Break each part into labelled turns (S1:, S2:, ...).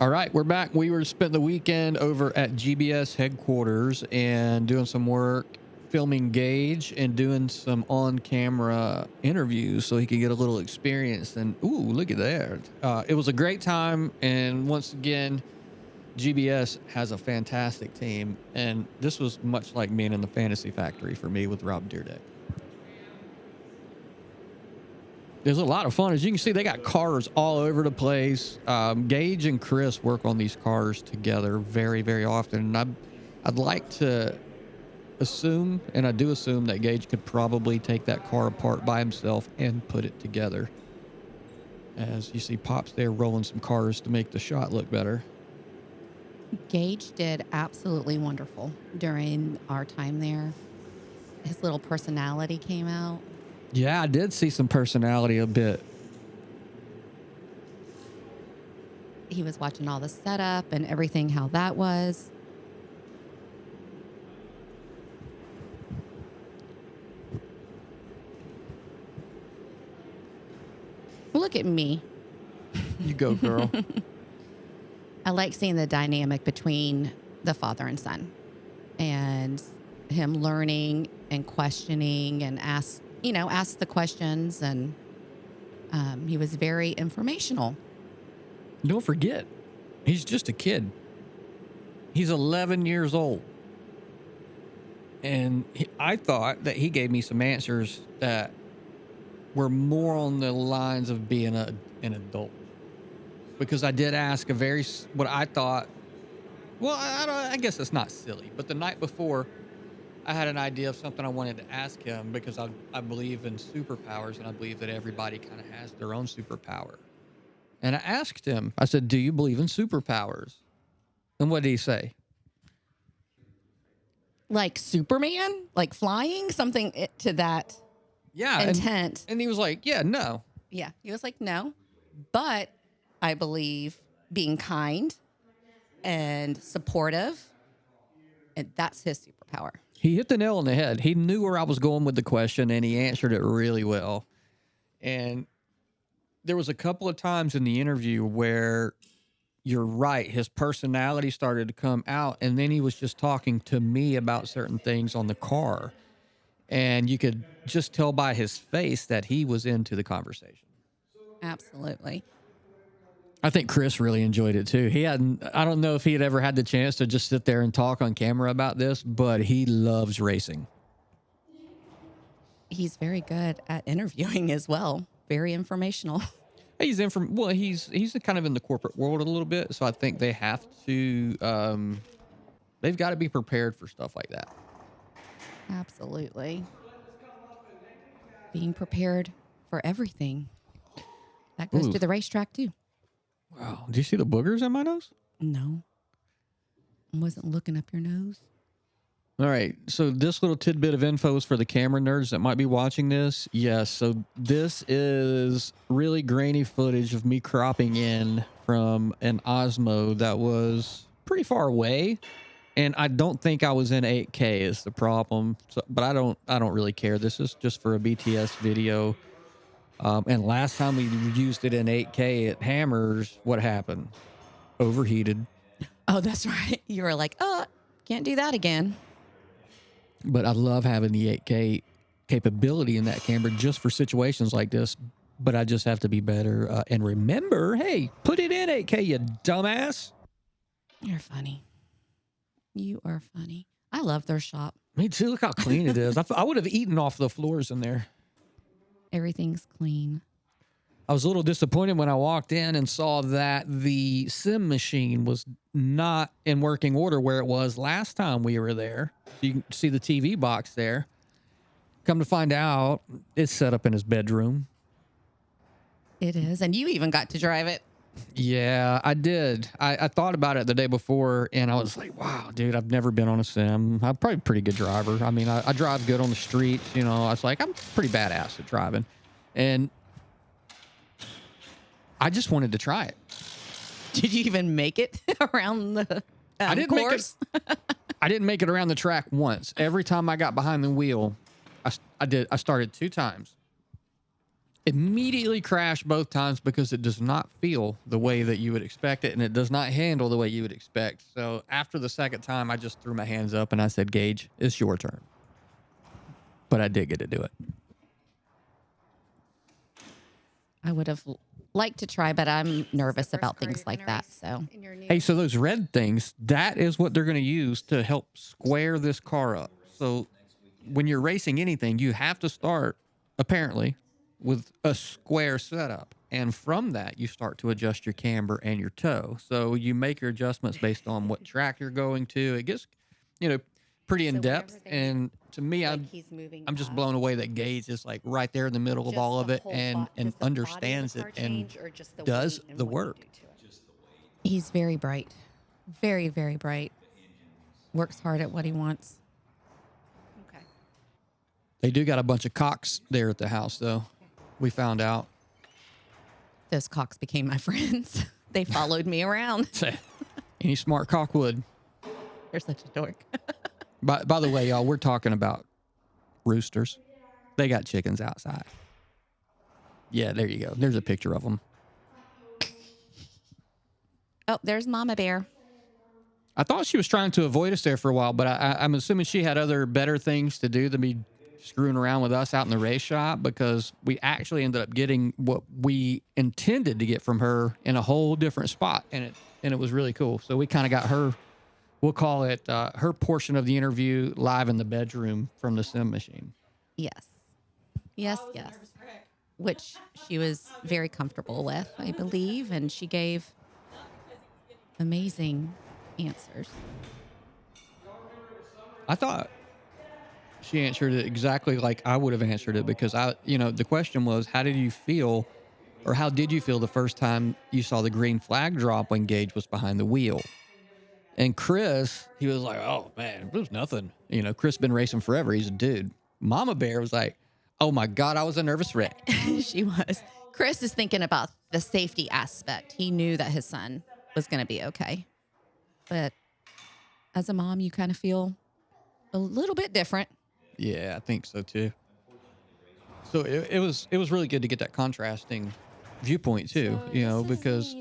S1: All right, we're back. We were spent the weekend over at GBS headquarters and doing some work, filming Gage and doing some on-camera interviews so he could get a little experience. And ooh, look at that! It was a great time. And once again, GBS has a fantastic team, and this was much like being in the fantasy factory for me with Rob Deerdeck. There's a lot of fun. As you can see, they got cars all over the place. Gage and Chris work on these cars together very, very often. And I'd like to assume, and I do assume, that Gage could probably take that car apart by himself and put it together. As you see Pops there rolling some cars to make the shot look better.
S2: Gage did absolutely wonderful during our time there. His little personality came out.
S1: Yeah, I did see some personality a bit.
S2: He was watching all the setup and everything, how that was. Look at me.
S1: You go, girl.
S2: I like seeing the dynamic between the father and son and him learning and questioning and ask the questions. And he was very informational.
S1: Don't forget, he's just a kid. He's 11 years old. And I thought that he gave me some answers that were more on the lines of being an adult. Because I did ask what I thought, well, I guess it's not silly, but the night before, I had an idea of something I wanted to ask him because I believe in superpowers, and I believe that everybody kind of has their own superpower. And I asked him, I said, do you believe in superpowers? And what did he say?
S2: Like Superman? Like flying? Something to that intent.
S1: And he was like, yeah, no.
S2: Yeah, he was like, no. But I believe being kind and supportive, and that's his superpower.
S1: He hit the nail on the head. He knew where I was going with the question, and he answered it really well. And there was a couple of times in the interview where you're right, his personality started to come out, and then he was just talking to me about certain things on the car. And you could just tell by his face that he was into the conversation.
S2: Absolutely.
S1: I think Chris really enjoyed it too. I don't know if he had ever had the chance to just sit there and talk on camera about this, but he loves racing.
S2: He's very good at interviewing as well. Very informational.
S1: He's kind of in the corporate world a little bit, so I think they have to, they've got to be prepared for stuff like that.
S2: Absolutely. Being prepared for everything. That goes to the racetrack too.
S1: Wow. Do you see the boogers in my nose?
S2: No. I wasn't looking up your nose.
S1: All right. So this little tidbit of info is for the camera nerds that might be watching this. Yes. So this is really grainy footage of me cropping in from an Osmo that was pretty far away. And I don't think I was in 8K is the problem. So, but I don't really care. This is just for a BTS video. And last time we used it in 8K at Hammers, what happened? Overheated.
S2: Oh, that's right. You were like, can't do that again.
S1: But I love having the 8K capability in that camera just for situations like this. But I just have to be better. And remember, hey, put it in 8K, you dumbass.
S2: You're funny. You are funny. I love their shop.
S1: Me too. Look how clean it is. I would have eaten off the floors in there.
S2: Everything's clean.
S1: I was a little disappointed when I walked in and saw that the sim machine was not in working order where it was last time we were there. You can see the TV box there. Come to find out, it's set up in his bedroom.
S2: It is. And you even got to drive it.
S1: Yeah, I did. I thought about it the day before, and I was like, wow, dude, I've never been on a sim. I'm probably a pretty good driver. I mean, I drive good on the streets. You know, I was like, I'm pretty badass at driving. And I just wanted to try it.
S2: Did you even make it around the course?
S1: I didn't make it around the track once. Every time I got behind the wheel, I started 2 times. Immediately crashed both times because it does not feel the way that you would expect it, and it does not handle the way you would expect. So after the second time, I just threw my hands up and I said, Gage, it's your turn. But I did get to do it.
S2: I would have liked to try, but I'm nervous about things like that. So,
S1: Hey, so those red things, that is what they're going to use to help square this car up. So when you're racing anything, you have to start, apparently, with a square setup. And from that, you start to adjust your camber and your toe. So you make your adjustments based on what track you're going to. It gets, pretty in depth. And to me, I'm just blown away that Gage is like right there in the middle of all of it and understands it and does the work.
S2: he's very bright. Very, very bright. Works hard at what he wants. Okay.
S1: They do got a bunch of cocks there at the house, though. We found out.
S2: Those cocks became my friends. They followed me around.
S1: Any smart cock would.
S2: You're such a dork.
S1: By the way, y'all, we're talking about roosters. They got chickens outside. Yeah, there you go. There's a picture of them.
S2: Oh, there's Mama Bear.
S1: I thought she was trying to avoid us there for a while, but I'm assuming she had other better things to do than be screwing around with us out in the race shop, because we actually ended up getting what we intended to get from her in a whole different spot, and it was really cool. So we kind of got her, we'll call it her portion of the interview live in the bedroom from the sim machine.
S2: Yes. Yes, yes. Which she was very comfortable with, I believe, and she gave amazing answers.
S1: I thought she answered it exactly like I would have answered it, because the question was, how did you feel, or how did you feel the first time you saw the green flag drop when Gage was behind the wheel? And Chris, he was like, oh man, it was nothing. Chris been racing forever. He's a dude. Mama Bear was like, oh my God, I was a nervous wreck.
S2: She was. Chris is thinking about the safety aspect. He knew that his son was going to be okay. But as a mom, you kind of feel a little bit different.
S1: Yeah, I think so too. So it was really good to get that contrasting viewpoint too, because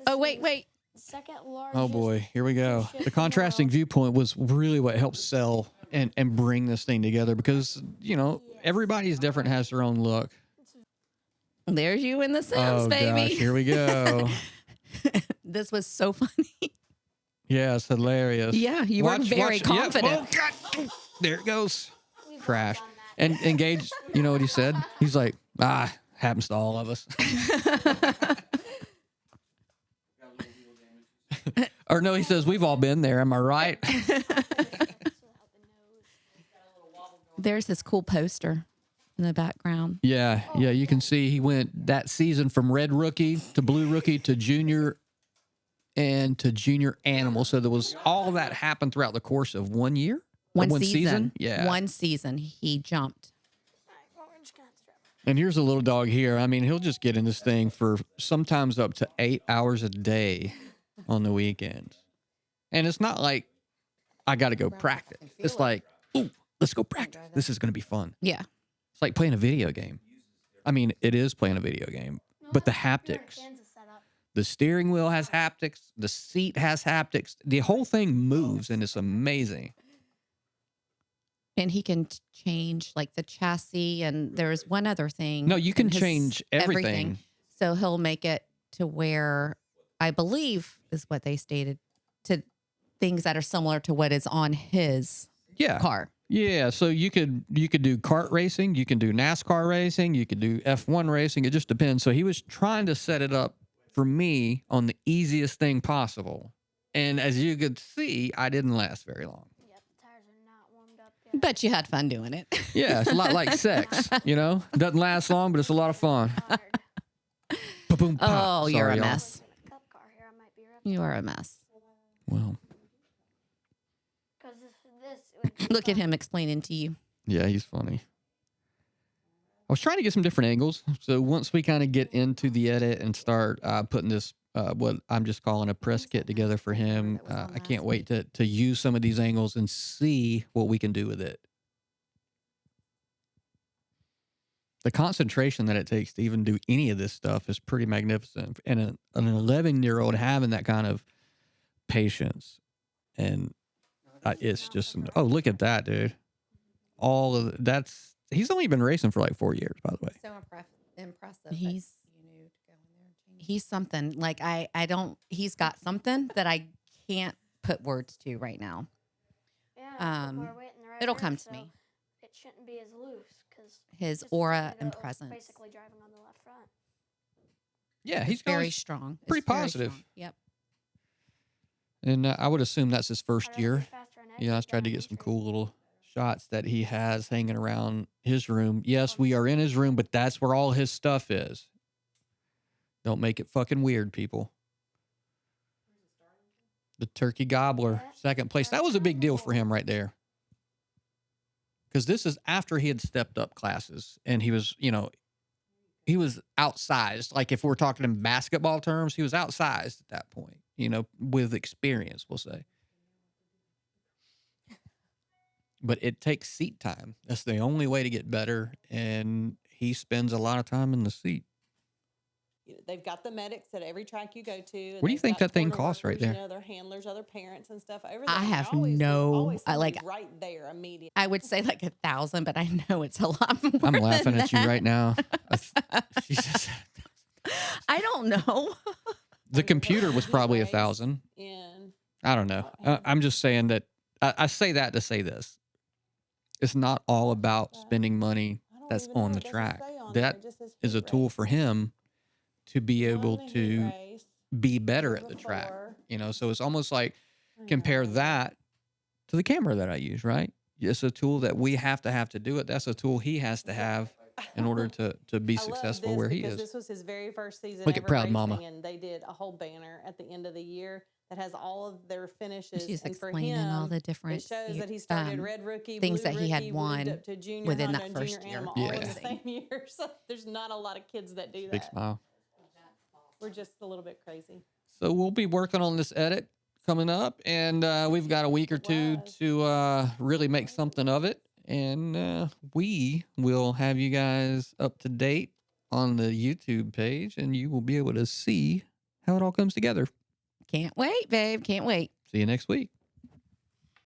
S2: Oh, wait.
S3: second largest.
S1: oh boy, here we go. The contrasting viewpoint was really what helped sell and bring this thing together, because everybody's different, has their own look.
S2: There's you in the Sims, baby.
S1: Gosh, here we go.
S2: This was so funny.
S1: Yeah, it's hilarious.
S2: Yeah, you were very confident.
S1: Yep. Oh, God. There it goes. Crash. And Gage, you know what he said? He's like, happens to all of us. Or no, he says, we've all been there. Am I right?
S2: There's this cool poster in the background.
S1: Yeah, you can see he went that season from red rookie to blue rookie to junior and to junior animal. So there was all that happened throughout the course of 1 year?
S2: One season.
S1: Yeah.
S2: One season he jumped.
S1: And here's a little dog here. I mean, he'll just get in this thing for sometimes up to 8 hours a day on the weekends. And it's not like I got to go practice. It's like, ooh, let's go practice. This is going to be fun.
S2: Yeah.
S1: It's like playing a video game. I mean, it is playing a video game, but the haptics, the steering wheel has haptics, the seat has haptics, the whole thing moves, and it's amazing.
S2: And he can change like the chassis, and there's one other thing.
S1: No, you can change everything.
S2: So he'll make it to where, I believe is what they stated, to things that are similar to what is on his car.
S1: Yeah, so you could do kart racing, you can do NASCAR racing, you could do F1 racing. It just depends. So he was trying to set it up for me on the easiest thing possible. And as you could see, I didn't last very long.
S2: But you had fun doing it.
S1: Yeah, it's a lot like sex, Doesn't last long, but it's a lot of fun. Ba-boom, pop.
S2: Oh, you're
S1: Sorry,
S2: a
S1: y'all.
S2: mess. You are a mess.
S1: Well,
S2: Look at him explaining to you.
S1: yeah, he's funny. I was trying to get some different angles. So once we kind of get into the edit and start putting this, what I'm just calling a press kit together for him, I can't wait to use some of these angles and see what we can do with it. The concentration that it takes to even do any of this stuff is pretty magnificent. And an 11-year-old having that kind of patience, and it's just, oh, look at that, dude. All of that's, he's only been racing for like 4 years, by the way.
S2: So impressive. He's something. Like I don't. He's got something that I can't put words to right now.
S3: Yeah, we're waiting the right
S2: It'll
S3: here,
S2: come to
S3: so
S2: me.
S3: It shouldn't be as loose because
S2: His aura and presence.
S3: Basically driving on the left front.
S1: Yeah,
S2: He's very strong.
S1: Pretty
S2: It's very
S1: positive.
S2: strong. Yep.
S1: And I would assume that's his first
S3: I'd rather
S1: year.
S3: be faster on
S1: Yeah, I
S3: exit
S1: tried to
S3: than on
S1: get some
S3: entry.
S1: cool little shots that he has hanging around his room. Yes, we are in his room, but that's where all his stuff is. Don't make it fucking weird, people. The turkey gobbler,
S3: Yeah,
S1: second place. That was a big deal for him right there. Because this is after he had stepped up classes and he was, he was outsized. Like if we're talking in basketball terms, he was outsized at that point, with experience, we'll say. But it takes seat time. That's the only way to get better. And he spends a lot of time in the seat.
S4: They've got the medics at every track you go to. And
S1: What do you
S4: they've
S1: think
S4: got
S1: that thing
S4: corner
S1: costs right
S4: workers,
S1: there?
S4: Their handlers, other parents and stuff. Everything.
S2: I have
S4: always,
S2: no-
S4: always
S2: I like-
S4: somebody's right there immediately.
S2: I would say like 1,000, but I know it's a lot more.
S1: I'm laughing
S2: than
S1: at you
S2: that.
S1: right now. Jesus.
S2: I don't know.
S1: The computer was probably
S4: Anyways,
S1: 1,000.
S4: And
S1: I don't know. I'm just saying that I say that to say this. It's not all about spending money
S4: I don't
S1: that's
S4: even know,
S1: on
S4: it
S1: the
S4: doesn't
S1: track.
S4: say on there,
S1: That
S4: it just says
S1: is a
S4: heat
S1: tool
S4: race.
S1: for him to be
S4: Won
S1: able
S4: the heat
S1: to
S4: race
S1: be better
S4: year
S1: at the track.
S4: before.
S1: So it's almost like
S4: I
S1: compare
S4: know.
S1: that to the camera that I use, right? It's a tool that we have to do it. That's a tool he has to have in order to be
S4: I love
S1: successful
S4: this
S1: where he
S4: because
S1: is.
S4: This was his very first season
S1: Look at
S4: ever
S1: Proud
S4: racing,
S1: Mama.
S4: and they did a whole banner at the end of the year that has all of their finishes.
S2: She's
S4: and for
S2: explaining
S4: him,
S2: all the different
S4: it shows that he started red rookie,
S2: things
S4: blue
S2: that he had
S4: rookie,
S2: won
S4: moved up to junior
S2: within
S4: Honda
S2: that
S4: and
S2: first
S4: junior
S2: year.
S4: Animal all in the
S1: Yeah.
S4: same year. So there's not a lot of kids that do
S1: Big
S4: that.
S1: smile.
S4: We're just a little bit crazy.
S1: So we'll be working on this edit coming up, and we've got a week or two to really make something of it. And we will have you guys up to date on the YouTube page, and you will be able to see how it all comes together.
S2: Can't wait, babe. Can't wait.
S1: See you next week.